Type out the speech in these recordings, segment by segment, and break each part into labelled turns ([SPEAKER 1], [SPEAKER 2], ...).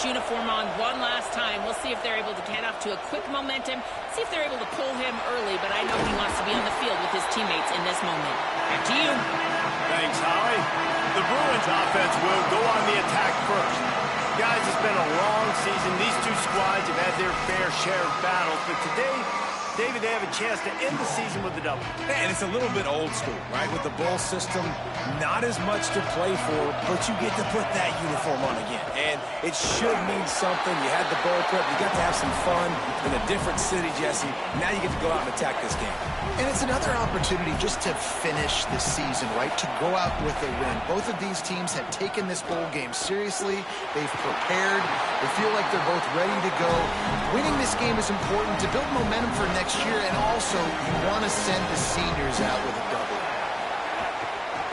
[SPEAKER 1] uniform on one last time. We'll see if they're able to get off to a quick momentum, see if they're able to pull him early, but I know he wants to be on the field with his teammates in this moment. Back to you.
[SPEAKER 2] Thanks, Holly. The Bruins offense will go on the attack first. Guys, it's been a long season. These two squads have had their fair share of battles, but today, David, they have a chance to end the season with a double.
[SPEAKER 3] Yeah, and it's a little bit old school, right? With the bowl system, not as much to play for, but you get to put that uniform on again. And it should mean something. You had the bowl prep. You got to have some fun in a different city, Jesse. Now you get to go out and attack this game.
[SPEAKER 4] And it's another opportunity just to finish the season, right? To go out with a win. Both of these teams have taken this bowl game seriously. They've prepared. They feel like they're both ready to go. Winning this game is important to build momentum for next year, and also you want to send the seniors out with a double.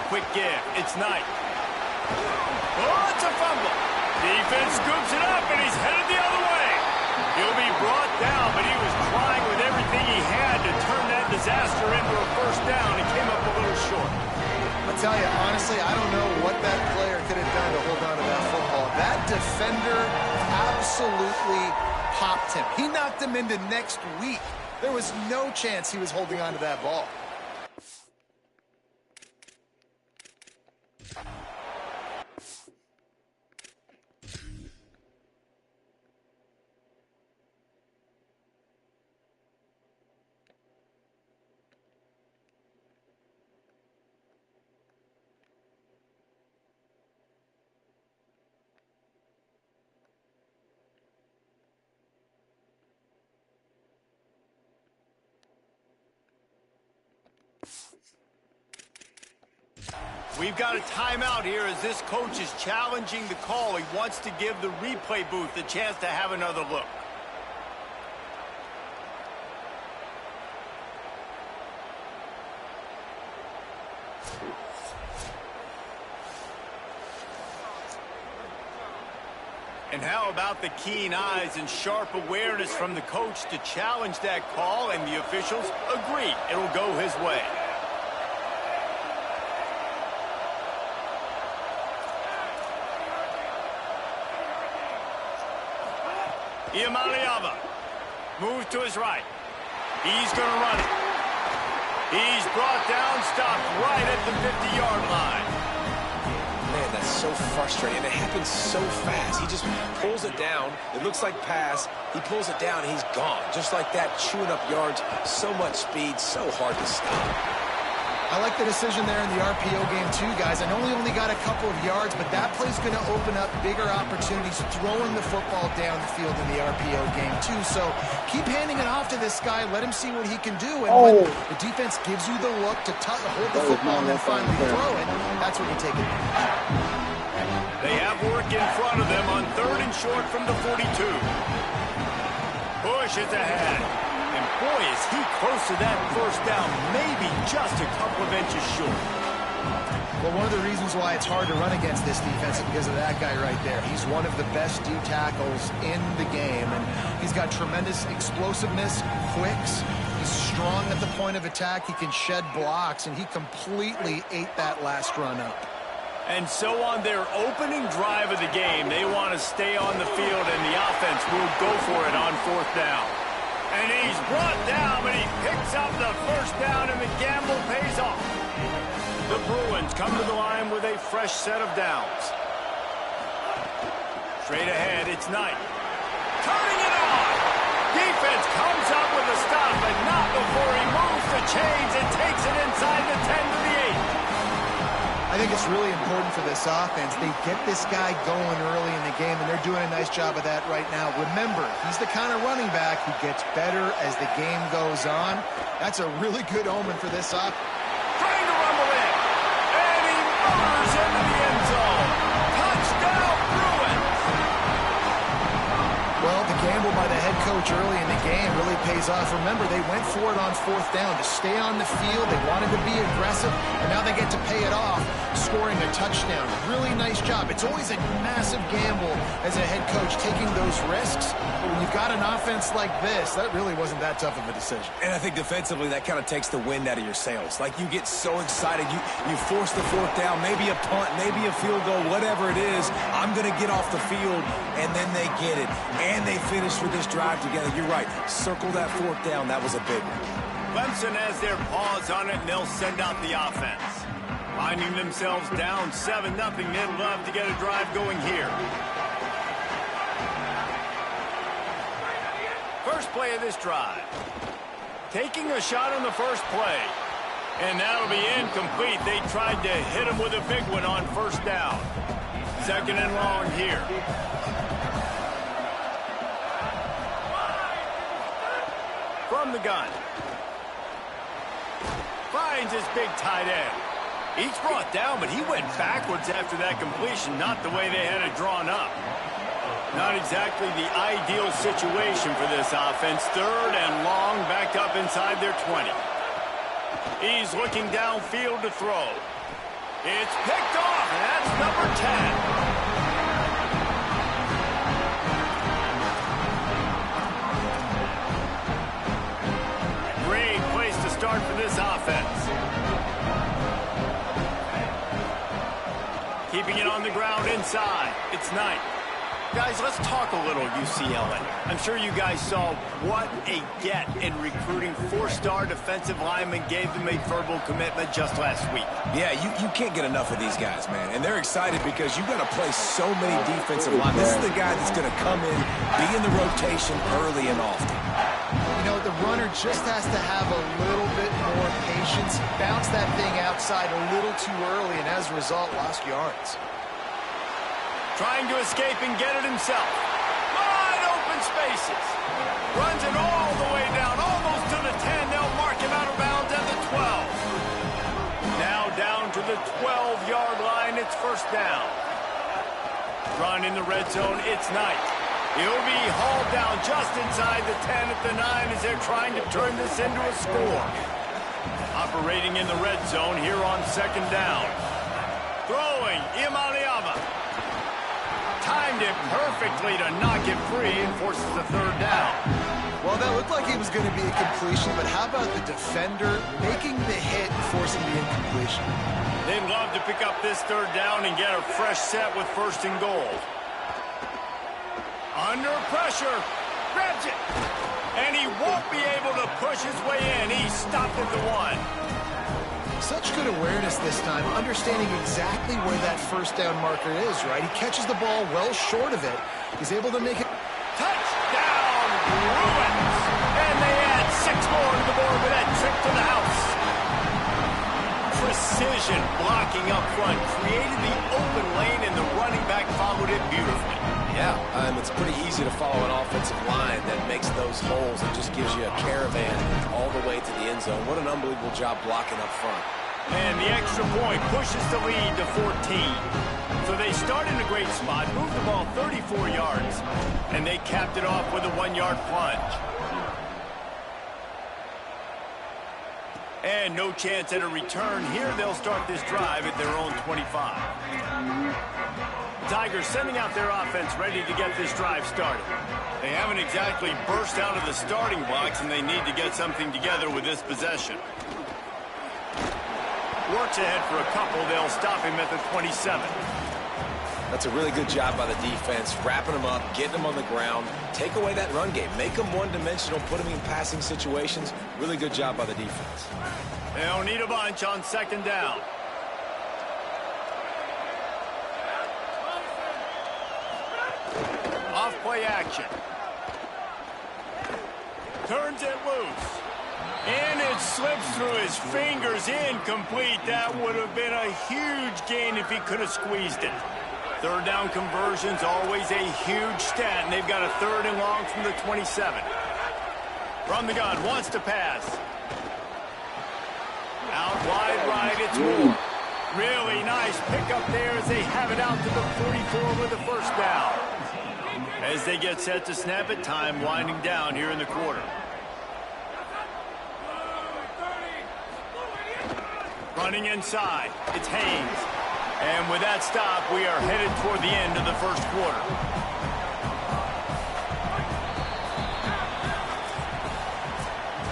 [SPEAKER 2] Quick give. It's Knight. Oh, it's a fumble. Defense scoops it up, and he's headed the other way. He'll be brought down, but he was trying with everything he had to turn that disaster into a first down. He came up a little short.
[SPEAKER 4] I'll tell you, honestly, I don't know what that player could have done to hold on to that football. That defender absolutely popped him. He knocked him into next week. There was no chance he was holding on to that ball.
[SPEAKER 2] We've got a timeout here as this coach is challenging the call. He wants to give the replay booth a chance to have another look. And how about the keen eyes and sharp awareness from the coach to challenge that call, and the officials agree it'll go his way. Iamaleava moves to his right. He's going to run it. He's brought down, stopped right at the 50-yard line.
[SPEAKER 3] Man, that's so frustrating. It happens so fast. He just pulls it down. It looks like pass. He pulls it down, and he's gone. Just like that, chewing up yards. So much speed, so hard to stop.
[SPEAKER 4] I like the decision there in the RPO game too, guys. I know he only got a couple of yards, but that play's going to open up bigger opportunities throwing the football down the field in the RPO game too. So keep handing it off to this guy. Let him see what he can do. And when the defense gives you the look to hold the football and then finally throw it, that's when you take it.
[SPEAKER 2] They have work in front of them on 3rd and short from the 42. Bush is ahead. And boy, is he close to that first down, maybe just a couple of inches short.
[SPEAKER 4] Well, one of the reasons why it's hard to run against this defense is because of that guy right there. He's one of the best D tackles in the game, and he's got tremendous explosiveness, quicks. He's strong at the point of attack. He can shed blocks, and he completely ate that last run up.
[SPEAKER 2] And so on their opening drive of the game, they want to stay on the field, and the offense will go for it on 4th down. And he's brought down, but he picks up the first down, and the gamble pays off. The Bruins come to the line with a fresh set of downs. Straight ahead, it's Knight. Turning it on! Defense comes up with a stop, but not before he moves the chains and takes it inside the 10 to the 8.
[SPEAKER 4] I think it's really important for this offense. They get this guy going early in the game, and they're doing a nice job of that right now. Remember, he's the kind of running back who gets better as the game goes on. That's a really good omen for this offense.
[SPEAKER 2] Trying to rumble in, and he murders into the end zone. Touchdown, Bruins!
[SPEAKER 4] Well, the gamble by the head coach early in the game really pays off. Remember, they went for it on 4th down to stay on the field. They wanted to be aggressive, and now they get to pay it off scoring a touchdown. Really nice job. It's always a massive gamble as a head coach taking those risks. But when you've got an offense like this, that really wasn't that tough of a decision.
[SPEAKER 3] And I think defensively, that kind of takes the wind out of your sails. Like, you get so excited. You force the fourth down, maybe a punt, maybe a field goal, whatever it is. I'm going to get off the field, and then they get it. And they finish with this drive together. You're right. Circle that fourth down. That was a big one.
[SPEAKER 2] Clemson has their paws on it, and they'll send out the offense. Finding themselves down 7-0, they'd love to get a drive going here. First play of this drive. Taking a shot on the first play. And that'll be incomplete. They tried to hit him with a big one on first down. Second and long here. From the gun. Finds his big tight end. He's brought down, but he went backwards after that completion, not the way they had it drawn up. Not exactly the ideal situation for this offense. Third and long, back up inside their 20. He's looking downfield to throw. It's picked off, and that's number 10. Great place to start for this offense. Keeping it on the ground inside. It's Knight. Guys, let's talk a little UCLA. I'm sure you guys saw what a get in recruiting. 4-star defensive linemen gave them a verbal commitment just last week.
[SPEAKER 3] Yeah, you can't get enough of these guys, man. And they're excited because you've got to play so many defensive linemen. This is the guy that's going to come in, be in the rotation early and often.
[SPEAKER 4] You know, the runner just has to have a little bit more patience, bounce that thing outside a little too early, and as a result, lost yards.
[SPEAKER 2] Trying to escape and get it himself. Wide open spaces. Runs it all the way down, almost to the 10. They'll mark him out of bounds at the 12. Now down to the 12-yard line. It's first down. Run in the red zone. It's Knight. He'll be hauled down just inside the 10 at the 9 as they're trying to turn this into a score. Operating in the red zone here on second down. Throwing, Imaliama. Timed it perfectly to knock it free and forces the third down.
[SPEAKER 4] Well, that looked like it was going to be a completion, but how about the defender making the hit and forcing the incompletion?
[SPEAKER 2] They'd love to pick up this third down and get a fresh set with first and goal. Under pressure, grabs it, and he won't be able to push his way in. He stopped at the 1.
[SPEAKER 4] Such good awareness this time, understanding exactly where that first down marker is, right? He catches the ball well short of it. He's able to make it.
[SPEAKER 2] Touchdown, Bruins! And they add 6 more to the board with that trip to the house. Precision blocking up front, created the open lane, and the running back followed it beautifully.
[SPEAKER 3] Yeah, it's pretty easy to follow an offensive line that makes those holes and just gives you a caravan all the way to the end zone. What an unbelievable job blocking up front.
[SPEAKER 2] And the extra point pushes the lead to 14. So they start in a great spot, moved the ball 34 yards, and they capped it off with a 1-yard plunge. And no chance at a return here. They'll start this drive at their own 25. Tigers sending out their offense ready to get this drive started. They haven't exactly burst out of the starting blocks, and they need to get something together with this possession. Works ahead for a couple. They'll stop him at the 27.
[SPEAKER 3] That's a really good job by the defense, wrapping them up, getting them on the ground, take away that run game, make them one-dimensional, put them in passing situations. Really good job by the defense.
[SPEAKER 2] They'll need a bunch on second down. Off-play action. Turns it loose. And it slips through his fingers. Incomplete. That would have been a huge gain if he could have squeezed it. Third down conversions, always a huge stat, and they've got a third and long from the 27. From the gun, wants to pass. Out wide right, it's Moore. Really nice pickup there as they have it out to the 44 with the first down. As they get set to snap it, time winding down here in the quarter. Running inside, it's Haynes. And with that stop, we are headed toward the end of the first quarter.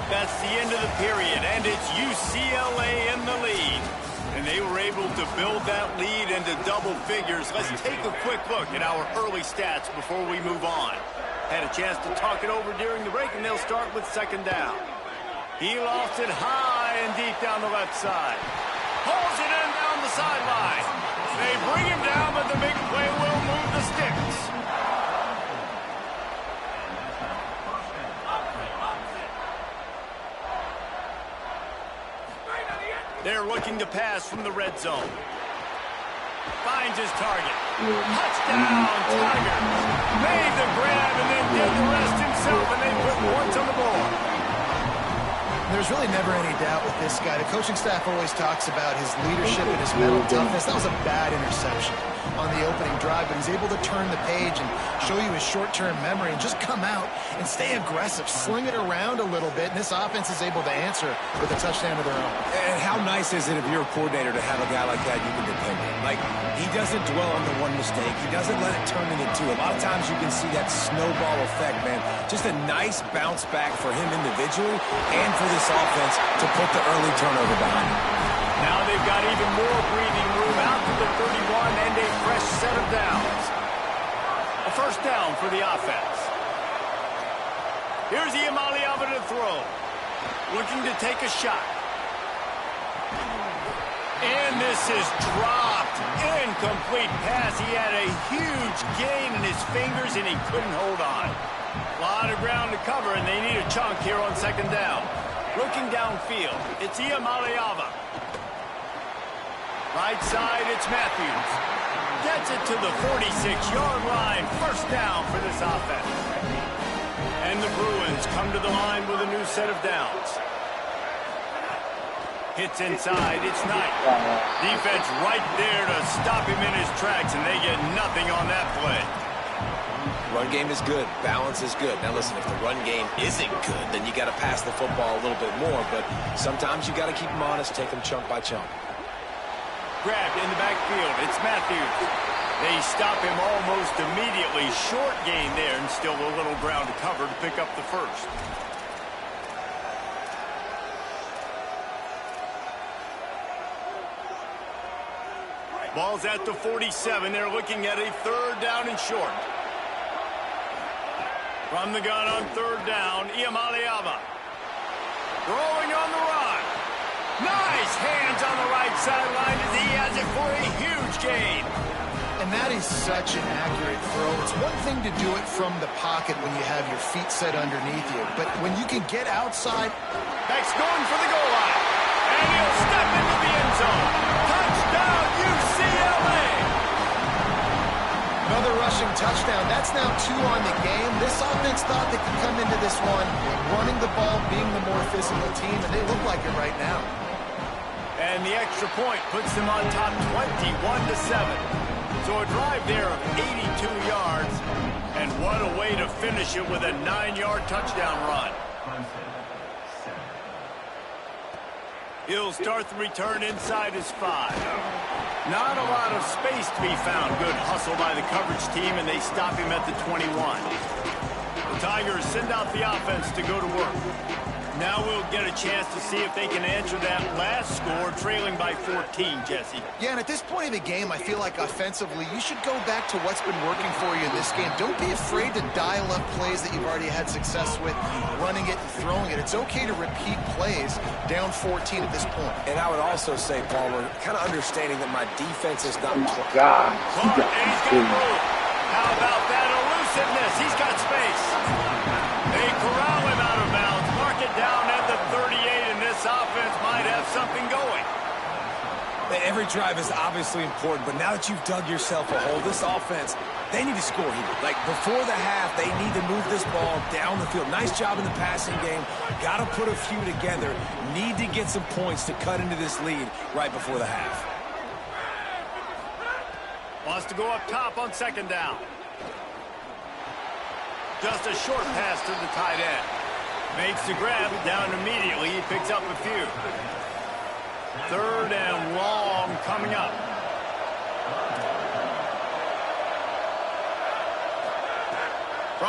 [SPEAKER 2] That's the end of the period, and it's UCLA in the lead. And they were able to build that lead into double figures. Let's take a quick look at our early stats before we move on. Had a chance to talk it over during the break, and they'll start with second down. He lost it high and deep down the left side. Pulls it in down the sideline. They bring him down, but the big play will move the sticks. They're looking to pass from the red zone. Finds his target. Touchdown, Tigers. Made the grab and then did the rest himself, and they put points on the board.
[SPEAKER 4] There's really never any doubt with this guy. The coaching staff always talks about his leadership and his mental toughness. That was a bad interception on the opening drive, but he's able to turn the page and show you his short-term memory and just come out and stay aggressive, sling it around a little bit, and this offense is able to answer with a touchdown of their own.
[SPEAKER 3] And how nice is it if you're a coordinator to have a guy like that you can depend on? Like, he doesn't dwell on the one mistake. He doesn't let it turn into two. A lot of times you can see that snowball effect, man. Just a nice bounce back for him individually and for this offense to put the early turnover behind him.
[SPEAKER 2] Now they've got even more breathing room out to the 31 and a fresh set of downs. A first down for the offense. Here's Iamaleava to throw. Looking to take a shot. And this is dropped. Incomplete pass. He had a huge gain in his fingers and he couldn't hold on. A lot of ground to cover and they need a chunk here on second down. Looking downfield, it's Iamaleava. Right side, it's Matthews. Gets it to the 46-yard line. First down for this offense. And the Bruins come to the line with a new set of downs. Hits inside, it's Knight. Defense right there to stop him in his tracks, and they get nothing on that play.
[SPEAKER 3] Run game is good. Balance is good. Now, listen, if the run game isn't good, then you got to pass the football a little bit more. But sometimes you got to keep them honest, take them chunk by chunk.
[SPEAKER 2] Grabbed in the backfield. It's Matthews. They stop him almost immediately. Short gain there, and still a little ground to cover to pick up the first. Ball's at the 47. They're looking at a third down and short. From the gun on third down, Iamaleava. Throwing on the run. Nice hands on the right sideline as he has it for a huge gain.
[SPEAKER 4] And that is such an accurate throw. It's one thing to do it from the pocket when you have your feet set underneath you, but when you can get outside.
[SPEAKER 2] Beck's going for the goal line. And he'll step into the end zone. Touchdown, UCLA!
[SPEAKER 4] Another rushing touchdown. That's now 2 on the game. This offense thought they could come into this one running the ball, being the more physical team, and they look like it right now.
[SPEAKER 2] And the extra point puts them on top 21-7. So a drive there of 82 yards. And what a way to finish it with a 9-yard touchdown run. He'll start the return inside his 5. Not a lot of space to be found. Good hustle by the coverage team, and they stop him at the 21. The Tigers send out the offense to go to work. Now we'll get a chance to see if they can answer that last score, trailing by 14, Jesse.
[SPEAKER 4] Yeah, and at this point in the game, I feel like offensively, you should go back to what's been working for you in this game. Don't be afraid to dial up plays that you've already had success with, running it and throwing it. It's okay to repeat plays down 14 at this point.
[SPEAKER 3] And I would also say, Palmer, kind of understanding that my defense is not...
[SPEAKER 2] And he's going to move. How about that elusiveness? He's got space. They corral him out of bounds. Mark it down at the 38, and this offense might have something going.
[SPEAKER 3] Every drive is obviously important, but now that you've dug yourself a hole, this offense, they need to score here. Like, before the half, they need to move this ball down the field. Nice job in the passing game. Got to put a few together. Need to get some points to cut into this lead right before the half.
[SPEAKER 2] Wants to go up top on second down. Just a short pass to the tight end. Makes the grab down immediately. He picks up a few. Third and long coming up.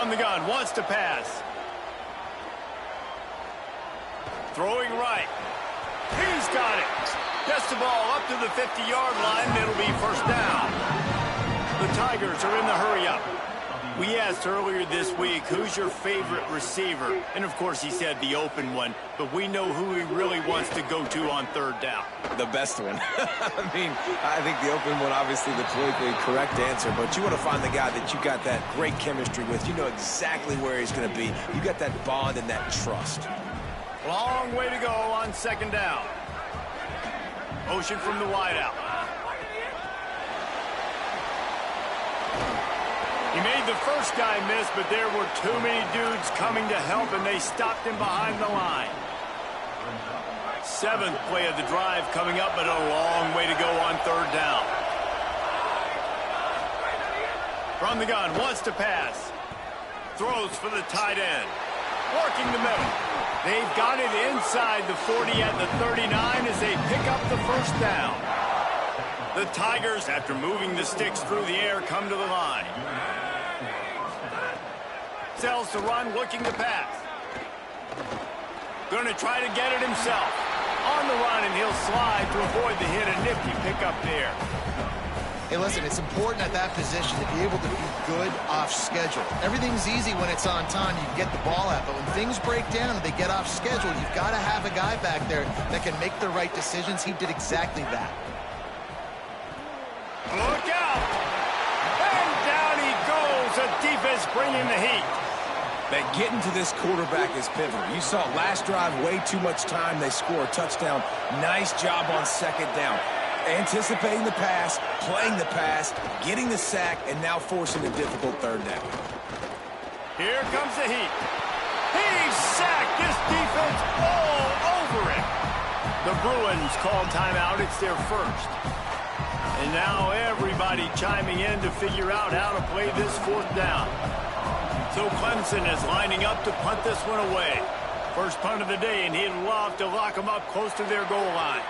[SPEAKER 2] From the gun, wants to pass. Throwing right. He's got it. Gets the ball up to the 50-yard line. It'll be first down. The Tigers are in the hurry-up. We asked earlier this week, who's your favorite receiver? And, of course, he said the open one. But we know who he really wants to go to on third down.
[SPEAKER 3] The best one. I mean, I think the open one, obviously the politically correct answer. But you want to find the guy that you got that great chemistry with. You know exactly where he's going to be. You got that bond and that trust.
[SPEAKER 2] Long way to go on second down. Motion from the wideout. He made the first guy miss, but there were too many dudes coming to help, and they stopped him behind the line. Seventh play of the drive coming up, but a long way to go on third down. From the gun, wants to pass. Throws for the tight end. Working the middle. They've got it inside the 40 at the 39 as they pick up the first down. The Tigers, after moving the sticks through the air, come to the line. Sells to run, looking to pass. Going to try to get it himself. On the run, and he'll slide to avoid the hit. A nifty pickup there.
[SPEAKER 4] Hey, listen, it's important at that position to be able to be good off schedule. Everything's easy when it's on time. You can get the ball out, but when things break down and they get off schedule, you've got to have a guy back there that can make the right decisions. He did exactly that.
[SPEAKER 2] Look out! And down he goes. The defense bringing the heat.
[SPEAKER 3] That getting to this quarterback is pivotal. You saw last drive, way too much time. They score a touchdown. Nice job on second down. Anticipating the pass, playing the pass, getting the sack, and now forcing a difficult third down.
[SPEAKER 2] Here comes the heat. He's sacked. This defense all over it. The Bruins call timeout. It's their first. And now everybody chiming in to figure out how to play this fourth down. So Clemson is lining up to punt this one away. First punt of the day, and he'd love to lock them up close to their goal line.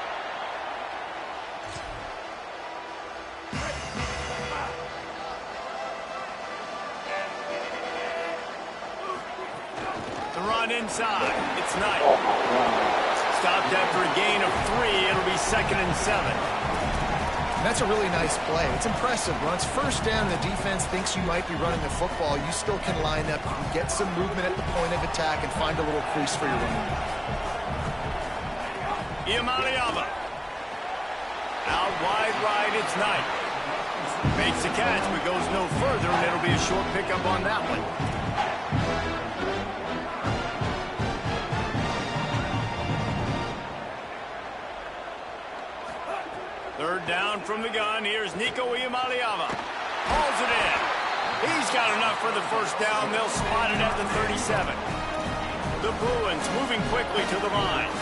[SPEAKER 2] The run inside. It's Knight. Stopped after a gain of 3. It'll be 2nd and 7.
[SPEAKER 4] That's a really nice play. It's impressive. Once first down, the defense thinks you might be running the football. You still can line up. You can get some movement at the point of attack and find a little crease for your running back.
[SPEAKER 2] Iamaleava. Out wide right, it's Knight. Makes the catch, but goes no further, and it'll be a short pickup on that one. Third down from the gun. Here's Nico Iamaleava. Hauls it in. He's got enough for the first down. They'll spot it at the 37. The Bruins moving quickly to the line.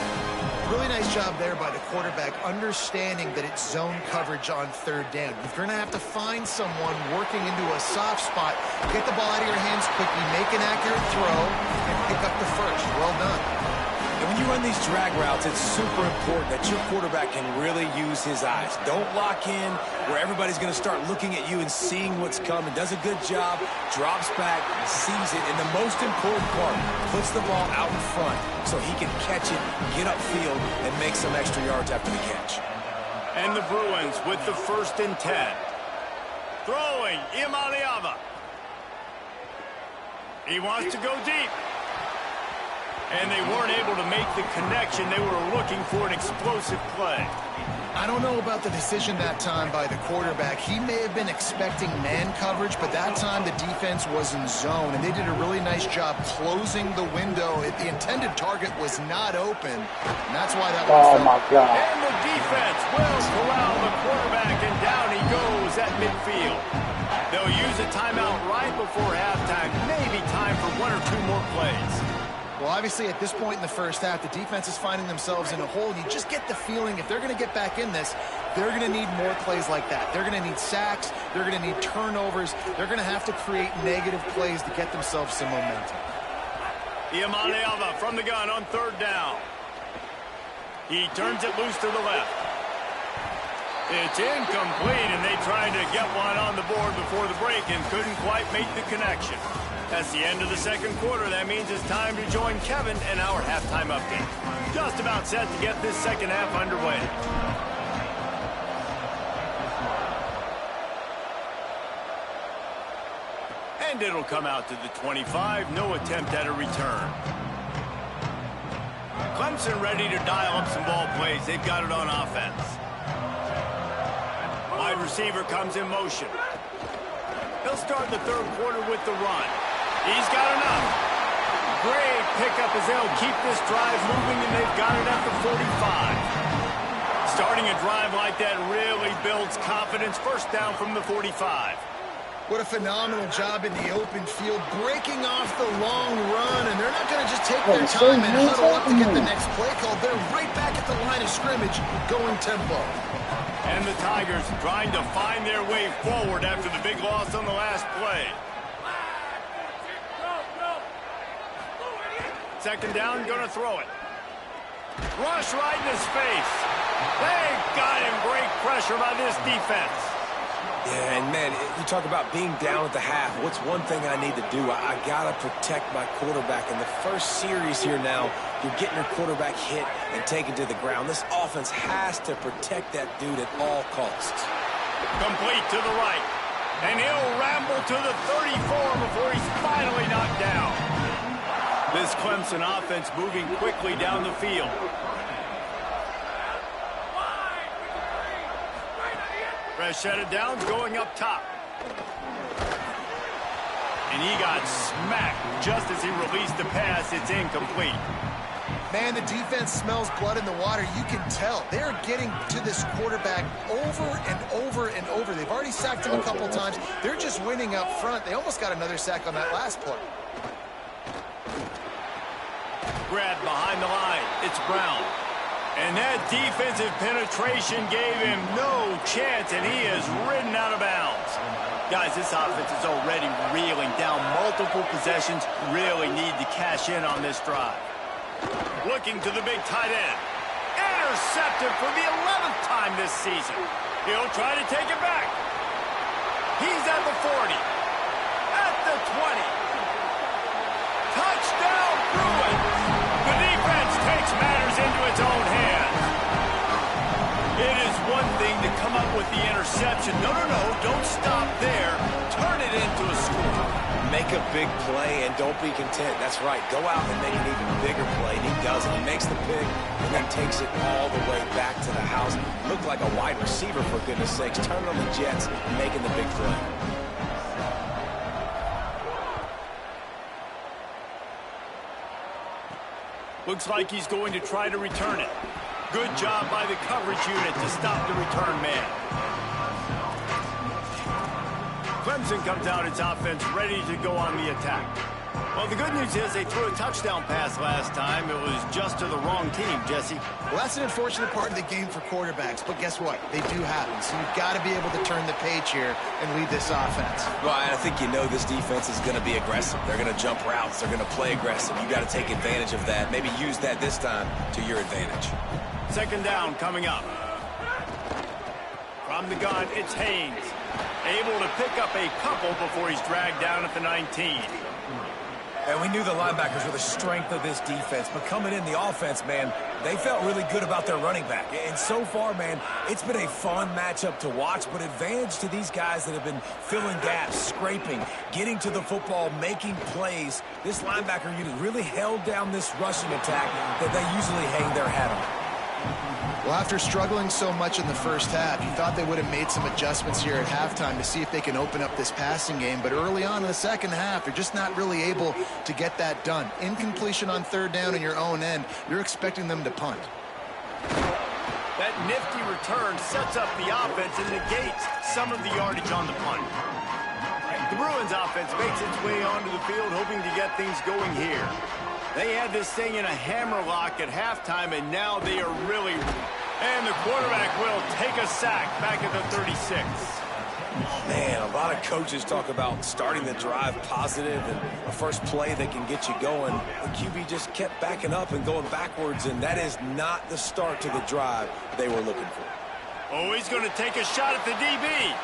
[SPEAKER 4] Really nice job there by the quarterback, understanding that it's zone coverage on third down. You're going to have to find someone working into a soft spot. Get the ball out of your hands quickly, make an accurate throw, and pick up the first. Well done.
[SPEAKER 3] And when you run these drag routes, it's super important that your quarterback can really use his eyes. Don't lock in where everybody's going to start looking at you and seeing what's coming. Does a good job, drops back, sees it, and the most important part, puts the ball out in front so he can catch it, get upfield, and make some extra yards after the catch.
[SPEAKER 2] And the Bruins with the 1st and 10. Throwing, Iamaleava. He wants to go deep. And they weren't able to make the connection. They were looking for an explosive play.
[SPEAKER 4] I don't know about the decision that time by the quarterback. He may have been expecting man coverage, but that time the defense was in zone, and they did a really nice job closing the window. The intended target was not open, and that's why that was...
[SPEAKER 5] Oh, my God.
[SPEAKER 2] And the defense will corral the quarterback, and down he goes at midfield. They'll use a timeout right before halftime. Maybe time for 1 or 2 more plays.
[SPEAKER 4] Well, obviously, at this point in the first half, the defense is finding themselves in a hole. You just get the feeling if they're going to get back in this, they're going to need more plays like that. They're going to need sacks. They're going to need turnovers. They're going to have to create negative plays to get themselves some momentum.
[SPEAKER 2] Iamaleava from the gun on third down. He turns it loose to the left. It's incomplete, and they tried to get one on the board before the break and couldn't quite make the connection. That's the end of the second quarter. That means it's time to join Kevin and our halftime update. Just about set to get this second half underway. And it'll come out to the 25. No attempt at a return. Clemson ready to dial up some ball plays. They've got it on offense. Wide receiver comes in motion. He'll start the third quarter with the run. He's got enough. Great pickup as they'll keep this drive moving, and they've got it at the 45. Starting a drive like that really builds confidence. First down from the 45.
[SPEAKER 4] What a phenomenal job in the open field, breaking off the long run, and they're not going to just take their time and huddle up to get the next play call. They're right back at the line of scrimmage, going tempo.
[SPEAKER 2] And the Tigers trying to find their way forward after the big loss on the last play. Second down, going to throw it. Rush right in his face. They got him. Great pressure by this defense.
[SPEAKER 3] Yeah, and man, you talk about being down at the half. What's one thing I need to do? I got to protect my quarterback. In the first series here now, you're getting your quarterback hit and taken to the ground. This offense has to protect that dude at all costs.
[SPEAKER 2] Complete to the right. And he'll ramble to the 34 before he's finally knocked down. This Clemson offense moving quickly down the field. Fresh set of downs going up top. And he got smacked just as he released the pass. It's incomplete.
[SPEAKER 4] Man, the defense smells blood in the water. You can tell. They're getting to this quarterback over and over and over. They've already sacked him a couple times. They're just winning up front. They almost got another sack on that last play.
[SPEAKER 2] Grab behind the line. It's Brown. And that defensive penetration gave him no chance, and he is ridden out of bounds. Guys, this offense is already reeling down multiple possessions. Really need to cash in on this drive. Looking to the big tight end. Intercepted for the 11th time this season. He'll try to take it back. He's at the 40. At the 20. Touchdown, Bruins. The defense takes matters into its own hands. It is one thing to come up with the interception. No, don't stop there. Turn it into a score.
[SPEAKER 3] Make a big play and don't be content. That's right. Go out and make an even bigger play. And he does it. He makes the pick and then takes it all the way back to the house. Looked like a wide receiver, for goodness sakes. Turning on the jets, making the big play.
[SPEAKER 2] Looks like he's going to try to return it. Good job by the coverage unit to stop the return man. Clemson comes out its offense ready to go on the attack. Well, the good news is they threw a touchdown pass last time. It was just to the wrong team, Jesse.
[SPEAKER 4] Well, that's an unfortunate part of the game for quarterbacks, but guess what? They do happen, so you've got to be able to turn the page here and lead this offense.
[SPEAKER 3] Well, I think you know this defense is going to be aggressive. They're going to jump routes. They're going to play aggressive. You got to take advantage of that. Maybe use that this time to your advantage.
[SPEAKER 2] Second down coming up. From the gun, it's Haynes. Able to pick up a couple before he's dragged down at the 19.
[SPEAKER 3] And we knew the linebackers were the strength of this defense, but coming in the offense, man, they felt really good about their running back. And so far, man, it's been a fun matchup to watch, but advantage to these guys that have been filling gaps, scraping, getting to the football, making plays. This linebacker unit really held down this rushing attack that they usually hang their hat on.
[SPEAKER 4] Well, after struggling so much in the first half, you thought they would have made some adjustments here at halftime to see if they can open up this passing game. But early on in the second half, they're just not really able to get that done. Incompletion on third down in your own end, you're expecting them to punt.
[SPEAKER 2] That nifty return sets up the offense and negates some of the yardage on the punt. The Bruins offense makes its way onto the field, hoping to get things going here. They had this thing in a hammerlock at halftime, and now they are really... And the quarterback will take a sack back at the 36.
[SPEAKER 3] Man, a lot of coaches talk about starting the drive positive and a first play that can get you going. The QB just kept backing up and going backwards, and that is not the start to the drive they were looking for.
[SPEAKER 2] Oh, he's going to take a shot at the DB.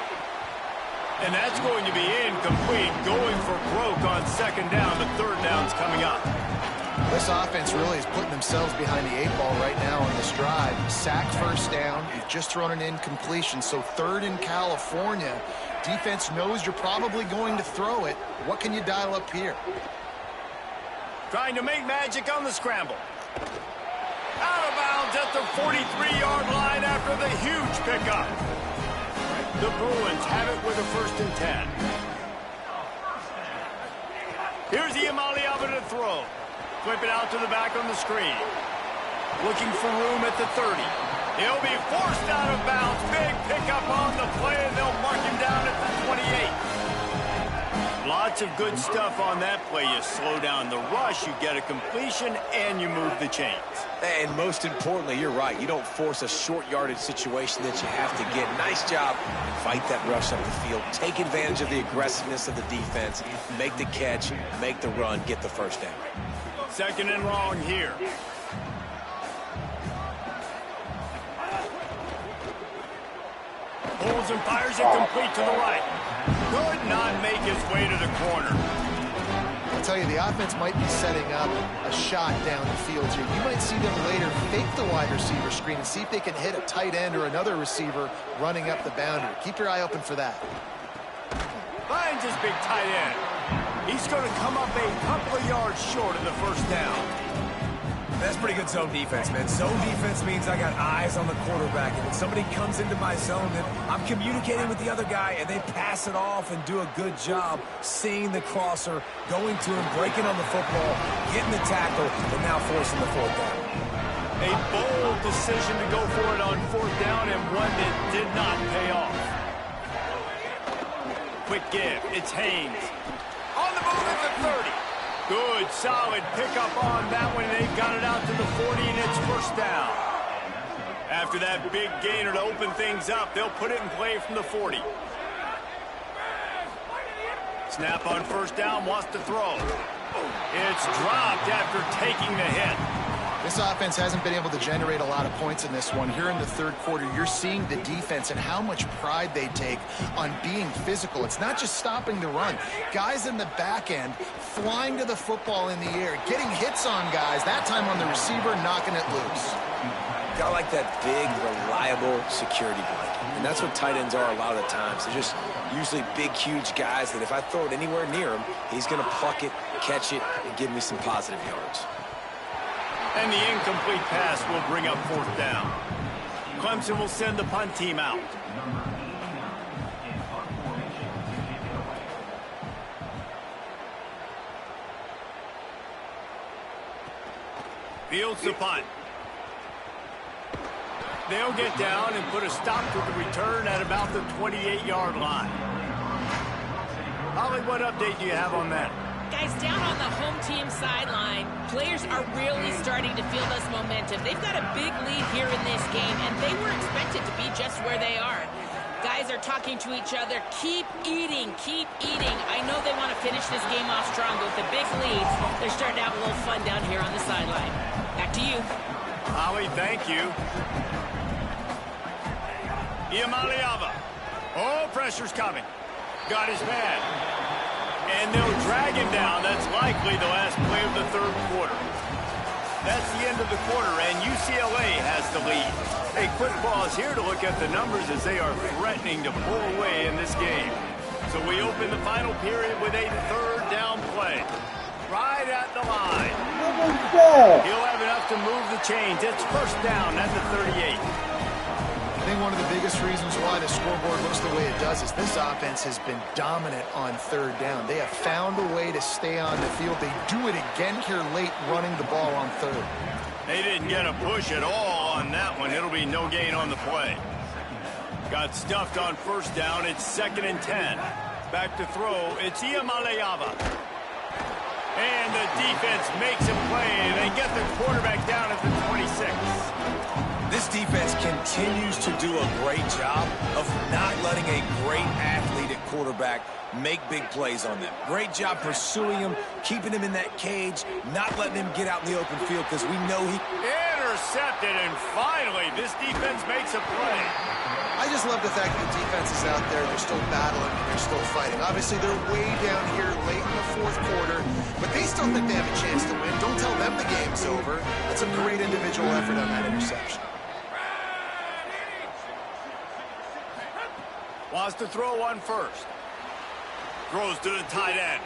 [SPEAKER 2] And that's going to be incomplete, going for broke on second down. The third down's coming up.
[SPEAKER 4] This offense really is putting themselves behind the 8 ball right now on this drive. Sack first down. You've just thrown an incompletion, so third in California. Defense knows you're probably going to throw it. What can you dial up here?
[SPEAKER 2] Trying to make magic on the scramble. Out of bounds at the 43-yard line after the huge pickup. The Bruins have it with a 1st and 10. Here's Iamaleava to throw. Flip it out to the back on the screen. Looking for room at the 30. He'll be forced out of bounds. Big pickup on the play, and they'll mark him down at the 28. Lots of good stuff on that play. You slow down the rush, you get a completion, and you move the chains.
[SPEAKER 3] And most importantly, you're right. You don't force a short yardage situation that you have to get. Nice job. Fight that rush up the field. Take advantage of the aggressiveness of the defense. Make the catch, make the run, get the first down.
[SPEAKER 2] 2nd and long here. Pulls and fires it complete to the right. Could not make his way to the corner.
[SPEAKER 4] I'll tell you, the offense might be setting up a shot down the field here. You might see them later fake the wide receiver screen and see if they can hit a tight end or another receiver running up the boundary. Keep your eye open for that.
[SPEAKER 2] Finds his big tight end. He's going to come up a couple of yards short of the 1st down.
[SPEAKER 3] That's pretty good zone defense, man. Zone defense means I got eyes on the quarterback. And when somebody comes into my zone, then I'm communicating with the other guy, and they pass it off and do a good job seeing the crosser, going to him, breaking on the football, getting the tackle, and now forcing the 4th down.
[SPEAKER 2] A bold decision to go for it on 4th down, and one that did not pay off. Quick give. It's Haynes. On the move at the 30. Good, solid pickup on that one. They've got it out to the 40, and it's 1st down. After that big gainer to open things up, they'll put it in play from the 40. Snap on 1st down, wants to throw. It's dropped after taking the hit.
[SPEAKER 4] This offense hasn't been able to generate a lot of points in this one. Here in the 3rd quarter, you're seeing the defense and how much pride they take on being physical. It's not just stopping the run. Guys in the back end flying to the football in the air, getting hits on guys, that time on the receiver, knocking it loose.
[SPEAKER 3] Got like that big, reliable security blanket. And that's what tight ends are a lot of the times. They're just usually big, huge guys that if I throw it anywhere near him, he's going to pluck it, catch it, and give me some positive yards.
[SPEAKER 2] And the incomplete pass will bring up 4th down. Clemson will send the punt team out. Fields the punt. They'll get down and put a stop to the return at about the 28-yard line. Holly, what update do you have on that?
[SPEAKER 1] Guys, down on the home team sideline, players are really starting to feel this momentum. They've got a big lead here in this game, and they were expected to be just where they are. Guys are talking to each other. Keep eating, keep eating. I know they want to finish this game off strong, but with the big leads, they're starting to have a little fun down here on the sideline. Back to you.
[SPEAKER 2] Holly, thank you. Iamaleava. Oh, pressure's coming. Got his man. And they'll drag him down. That's likely the last play of the 3rd quarter. That's the end of the quarter, and UCLA has the lead. A quick pause here to look at the numbers as they are threatening to pull away in this game. So we open the final period with a 3rd down play. Right at the line. He'll have enough to move the chains. It's 1st down at the 38.
[SPEAKER 4] I think one of the biggest reasons why the scoreboard looks the way it does is this offense has been dominant on 3rd down. They have found a way to stay on the field. They do it again here late running the ball on 3rd.
[SPEAKER 2] They didn't get a push at all on that one. It'll be no gain on the play. Got stuffed on 1st down. It's 2nd and 10. Back to throw. It's Iamaleava. And the defense makes a play. They get the quarterback down at the 26.
[SPEAKER 3] This defense continues to do a great job of not letting a great athlete at quarterback make big plays on them. Great job pursuing him, keeping him in that cage, not letting him get out in the open field because we know he...
[SPEAKER 2] Intercepted, and finally this defense makes a play.
[SPEAKER 4] I just love the fact that the defense is out there. They're still battling and they're still fighting. Obviously, they're way down here late in the fourth quarter, but they still think they have a chance to win. Don't tell them the game's over. That's a great individual effort on that interception.
[SPEAKER 2] Wants to throw one first. Throws to the tight end.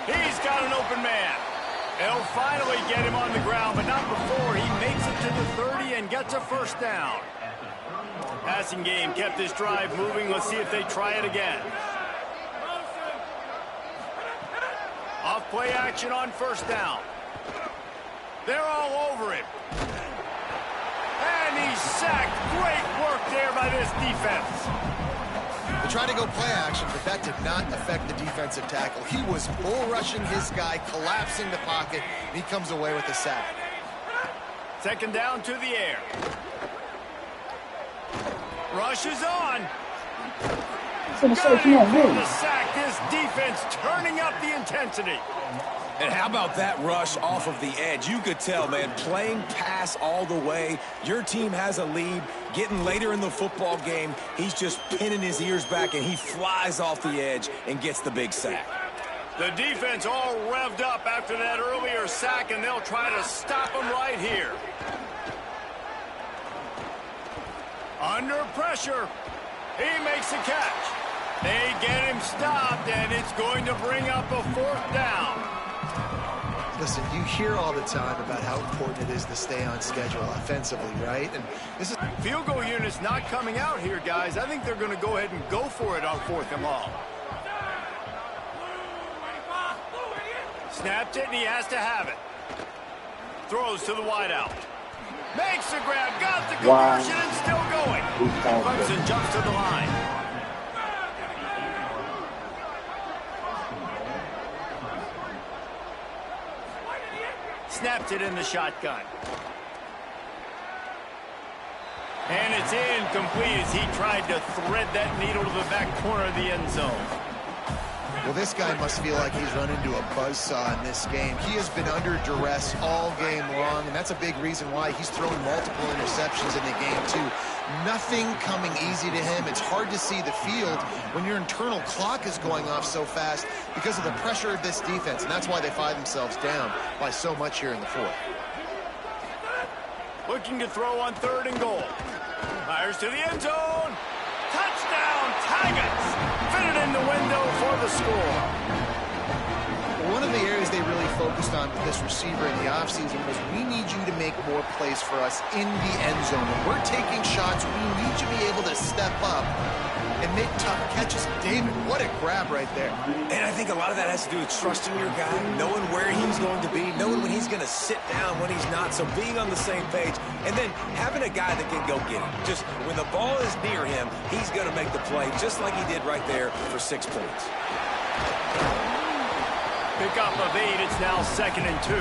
[SPEAKER 2] He's got an open man. They'll finally get him on the ground, but not before he makes it to the 30 and gets a first down. Passing game kept this drive moving. Let's see if they try it again. Off play action on first down. They're all over him. And he's sacked. Great work there by this defense.
[SPEAKER 4] They tried to go play action, but that did not affect the defensive tackle. He was bull rushing his guy, collapsing the pocket, and he comes away with a sack.
[SPEAKER 2] Second down to the air. Rush is on. Got him for the sack. This defense turning up the intensity.
[SPEAKER 3] And how about that rush off of the edge? You could tell, man, playing pass all the way. Your team has a lead. Getting later in the football game, he's just pinning his ears back, and he flies off the edge and gets the big sack.
[SPEAKER 2] The defense all revved up after that earlier sack, and they'll try to stop him right here. Under pressure. He makes a catch. They get him stopped, and it's going to bring up a fourth down.
[SPEAKER 4] Listen, you hear all the time about how important it is to stay on schedule offensively, right? And this is
[SPEAKER 2] field goal unit's not coming out here, guys. I think they're going to go ahead and go for it on 4th and long. Snapped it, and he has to have it. Throws to the wideout. Makes the grab, got the conversion, and still going. Clemson jumps to the line. Snapped it in the shotgun. And it's incomplete as he tried to thread that needle to the back corner of the end zone.
[SPEAKER 4] Well, this guy must feel like he's run into a buzzsaw in this game. He has been under duress all game long, and that's a big reason why he's thrown multiple interceptions in the game, too. Nothing coming easy to him. It's hard to see the field when your internal clock is going off so fast because of the pressure of this defense, and that's why they find themselves down by so much here in the fourth.
[SPEAKER 2] Looking to throw on 3rd and goal. Fires to the end zone. Touchdown, Tigers! Fitted in the window for the score.
[SPEAKER 4] One of the areas they really focused on with this receiver in the offseason was we need you to make more plays for us in the end zone. When we're taking shots, we need you to be able to step up and make tough catches. David, what a grab right there.
[SPEAKER 3] And I think a lot of that has to do with trusting your guy, knowing where he's going to be, knowing when he's going to sit down, when he's not, so being on the same page, and then having a guy that can go get him. Just when the ball is near him, he's going to make the play, just like he did right there for 6 points.
[SPEAKER 2] Pick up of 8, it's now 2nd and 2.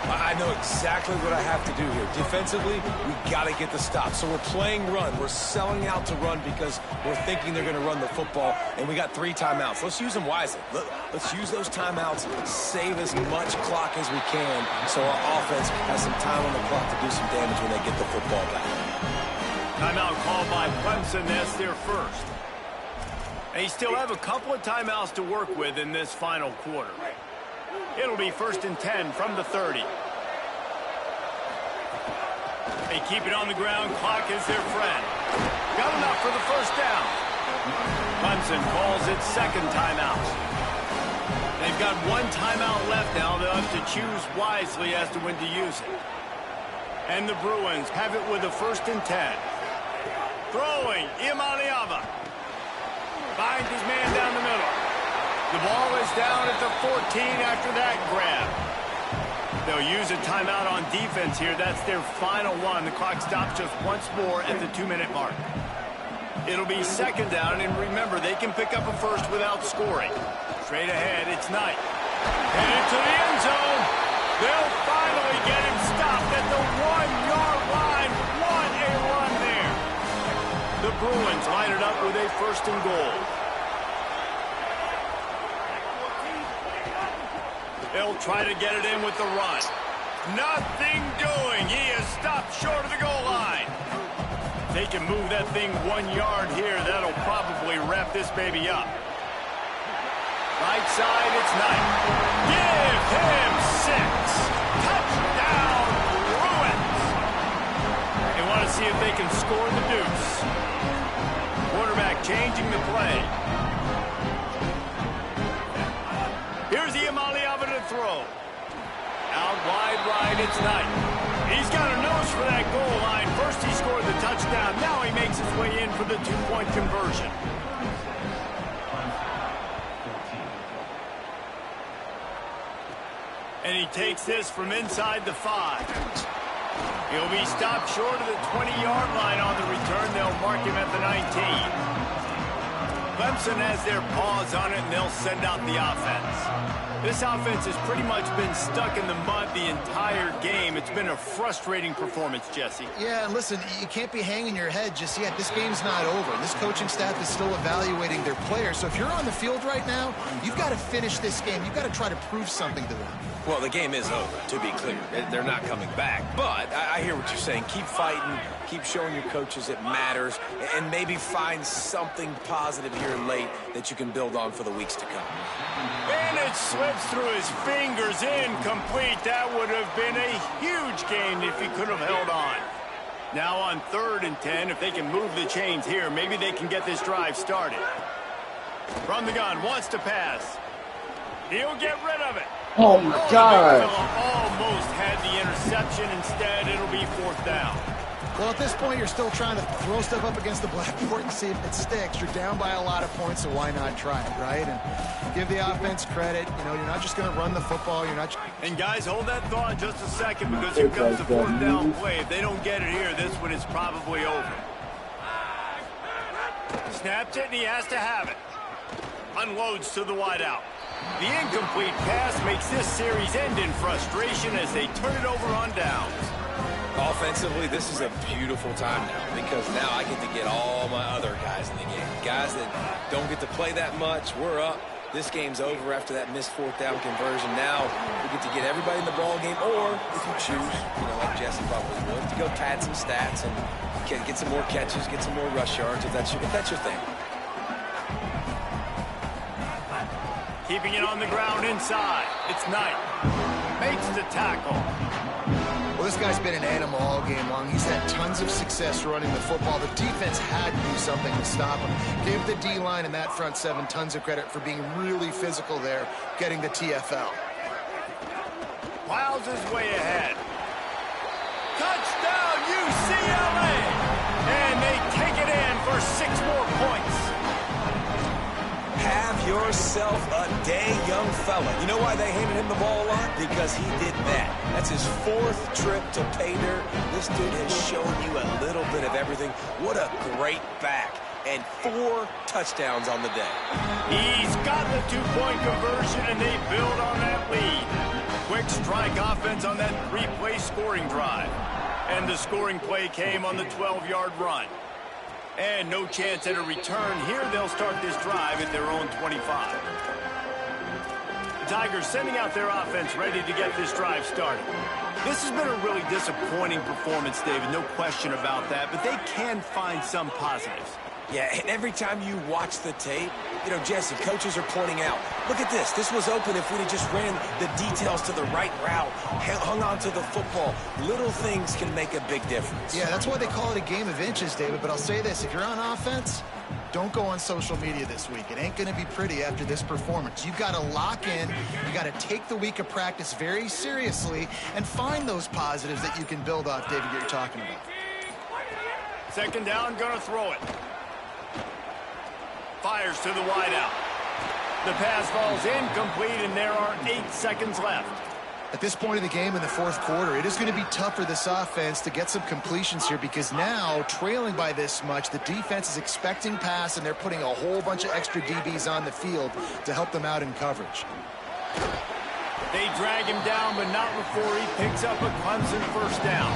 [SPEAKER 3] I know exactly what I have to do here. Defensively, we got to get the stop. So we're playing run. We're selling out to run because we're thinking they're going to run the football, and we got 3 timeouts. Let's use them wisely. Let's use those timeouts, save as much clock as we can so our offense has some time on the clock to do some damage when they get the football back.
[SPEAKER 2] Timeout called by Clemson. That's their first. They still have a couple of timeouts to work with in this final quarter. It'll be 1st and 10 from the 30. They keep it on the ground. Clock is their friend. Got enough for the first down. Clemson calls it 2nd timeout. They've got 1 timeout left now. They'll have to choose wisely as to when to use it. And the Bruins have it with a 1st and 10. Throwing, Imaliava. Finds his man down the middle. The ball is down at the 14 after that grab. They'll use a timeout on defense here. That's their final one. The clock stops just once more at the 2-minute mark. It'll be 2nd down, and remember, they can pick up a first without scoring. Straight ahead, it's Knight. Headed to the end zone. They'll finally get him stopped at the 1-yard line. What a run there. The Bruins line it up with a 1st and goal. They'll try to get it in with the run. Nothing doing. He is stopped short of the goal line. They can move that thing 1 yard here. That'll probably wrap this baby up. Right side, it's Knight. Give him 6. Touchdown, Bruins. They want to see if they can score the deuce. Quarterback changing the play. Here's the Iamaleava to throw. Out wide right, it's Knight. He's got a nose for that goal line. First he scored the touchdown. Now he makes his way in for the 2-point conversion. And he takes this from inside the 5. He'll be stopped short of the 20-yard line on the return. They'll mark him at the 19. Clemson has their paws on it, and they'll send out the offense. This offense has pretty much been stuck in the mud the entire game. It's been a frustrating performance, Jesse.
[SPEAKER 4] Yeah, and listen, you can't be hanging your head just yet. This game's not over. This coaching staff is still evaluating their players. So if you're on the field right now, you've got to finish this game. You've got to try to prove something to them.
[SPEAKER 3] Well, the game is over, to be clear. They're not coming back. But I hear what you're saying. Keep fighting. Keep showing your coaches it matters. And maybe find something positive here late that you can build on for the weeks to come.
[SPEAKER 2] And it slips through his fingers, incomplete. That would have been a huge gain if he could have held on. Now on 3rd and 10, if they can move the chains here, maybe they can get this drive started. From the gun, wants to pass. He'll get rid of it.
[SPEAKER 5] Oh, my God.
[SPEAKER 2] Almost had the interception. Instead, it'll be 4th down.
[SPEAKER 4] Well, at this point, you're still trying to throw stuff up against the blackboard and see if it sticks. You're down by a lot of points, so why not try it, right? And give the offense credit. You know, you're not just going to run the football. You're not.
[SPEAKER 2] And, guys, hold that thought just a second because here comes the 4th down play. If they don't get it here, this one is probably over. Snaps it, and he has to have it. Unloads to the wideout. The incomplete pass makes this series end in frustration as they turn it over on downs.
[SPEAKER 3] Offensively, this is a beautiful time now because now I get to get all my other guys in the game. Guys that don't get to play that much, we're up. This game's over after that missed 4th down conversion. Now we get to get everybody in the ball game, or if you choose, you know, like Jesse probably would, to go pad some stats and get some more catches, get some more rush yards if that's your thing.
[SPEAKER 2] Keeping it on the ground inside. It's Knight. Makes the tackle.
[SPEAKER 4] Well, this guy's been an animal all game long. He's had tons of success running the football. The defense had to do something to stop him. Give the D-line and that front 7 tons of credit for being really physical there, getting the TFL.
[SPEAKER 2] Plows his way ahead. Touchdown, UCLA! And they take it in for 6 more points.
[SPEAKER 3] Have yourself a day, young fella. You know why they handed him the ball a lot? Because he did that. That's his 4th trip to pay dirt. This dude has shown you a little bit of everything. What a great back. And 4 touchdowns on the day.
[SPEAKER 2] He's got the 2-point conversion, and they build on that lead. Quick strike offense on that 3-play scoring drive. And the scoring play came on the 12-yard run. And no chance at a return. Here they'll start this drive at their own 25. The Tigers sending out their offense ready to get this drive started. This has been a really disappointing performance, David, no question about that, but they can find some positives.
[SPEAKER 3] Yeah, and every time you watch the tape, you know, Jesse, coaches are pointing out, look at this. This was open if we'd have just ran the details to the right route, hung on to the football. Little things can make a big difference.
[SPEAKER 4] Yeah, that's why they call it a game of inches, David. But I'll say this, if you're on offense, don't go on social media this week. It ain't going to be pretty after this performance. You've got to lock in. You got to take the week of practice very seriously and find those positives that you can build off, David, you're talking about.
[SPEAKER 2] 2nd down, gonna throw it. Fires to the wideout. The pass falls incomplete, and there are 8 seconds left.
[SPEAKER 4] At this point of the game in the 4th quarter, it is going to be tough for this offense to get some completions here because now, trailing by this much, the defense is expecting pass, and they're putting a whole bunch of extra DBs on the field to help them out in coverage.
[SPEAKER 2] They drag him down, but not before he picks up a Clemson 1st down.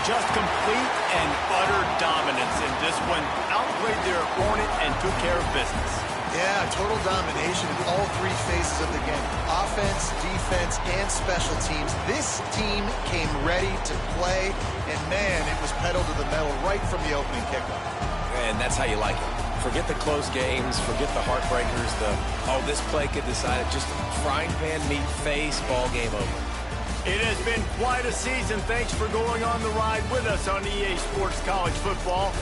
[SPEAKER 2] Just complete and utter dominance in this one. Outplayed their opponent and took care of business.
[SPEAKER 4] Yeah, total domination in all three phases of the game. Offense, defense, and special teams. This team came ready to play, and man, it was pedal to the metal right from the opening kickoff.
[SPEAKER 3] And that's how you like it. Forget the close games, forget the heartbreakers, this play could decide it. Just frying pan meat face, ball game over.
[SPEAKER 2] It has been quite a season. Thanks for going on the ride with us on EA Sports College Football.